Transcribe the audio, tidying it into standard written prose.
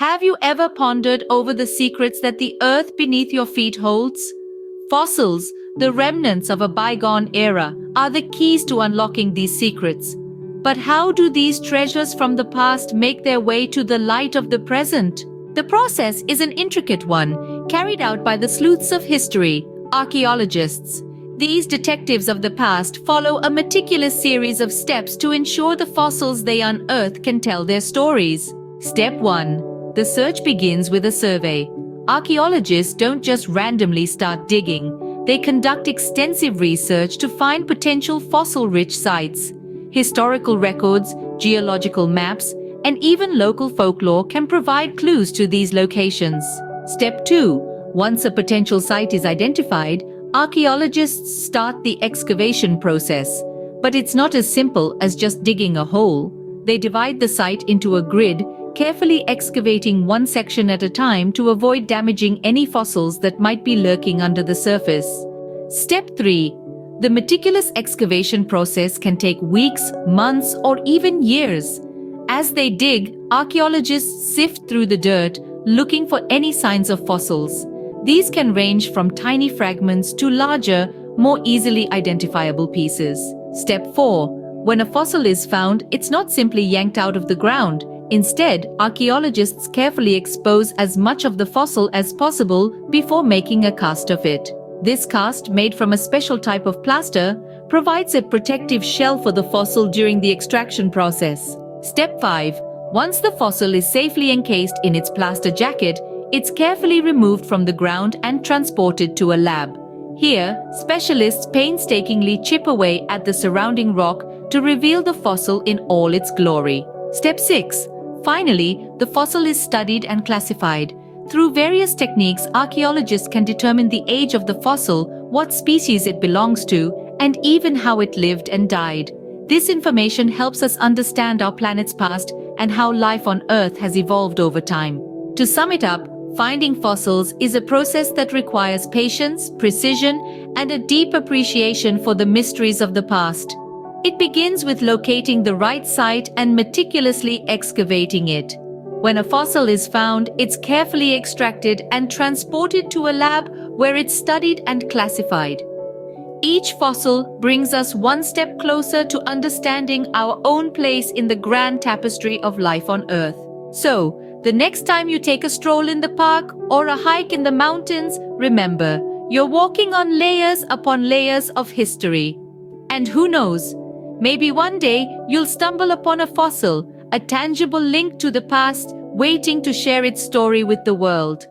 Have you ever pondered over the secrets that the earth beneath your feet holds? Fossils, the remnants of a bygone era, are the keys to unlocking these secrets. But how do these treasures from the past make their way to the light of the present? The process is an intricate one, carried out by the sleuths of history, archaeologists. These detectives of the past follow a meticulous series of steps to ensure the fossils they unearth can tell their stories. Step 1. The search begins with a survey. Archaeologists don't just randomly start digging. They conduct extensive research to find potential fossil-rich sites. Historical records, geological maps, and even local folklore can provide clues to these locations. Step 2. Once a potential site is identified, archaeologists start the excavation process. But it's not as simple as just digging a hole. They divide the site into a grid, carefully excavating one section at a time to avoid damaging any fossils that might be lurking under the surface. Step 3. The meticulous excavation process can take weeks, months, or even years. As they dig, archaeologists sift through the dirt, looking for any signs of fossils. These can range from tiny fragments to larger, more easily identifiable pieces. Step 4. When a fossil is found, it's not simply yanked out of the ground. Instead, archaeologists carefully expose as much of the fossil as possible before making a cast of it. This cast, made from a special type of plaster, provides a protective shell for the fossil during the extraction process. Step 5. Once the fossil is safely encased in its plaster jacket, it's carefully removed from the ground and transported to a lab. Here, specialists painstakingly chip away at the surrounding rock to reveal the fossil in all its glory. Step 6. Finally, the fossil is studied and classified. Through various techniques, archaeologists can determine the age of the fossil, what species it belongs to, and even how it lived and died. This information helps us understand our planet's past and how life on Earth has evolved over time. To sum it up, finding fossils is a process that requires patience, precision, and a deep appreciation for the mysteries of the past. It begins with locating the right site and meticulously excavating it. When a fossil is found, it's carefully extracted and transported to a lab where it's studied and classified. Each fossil brings us one step closer to understanding our own place in the grand tapestry of life on Earth. So, the next time you take a stroll in the park or a hike in the mountains, remember, you're walking on layers upon layers of history. And who knows, maybe one day you'll stumble upon a fossil, a tangible link to the past, waiting to share its story with the world.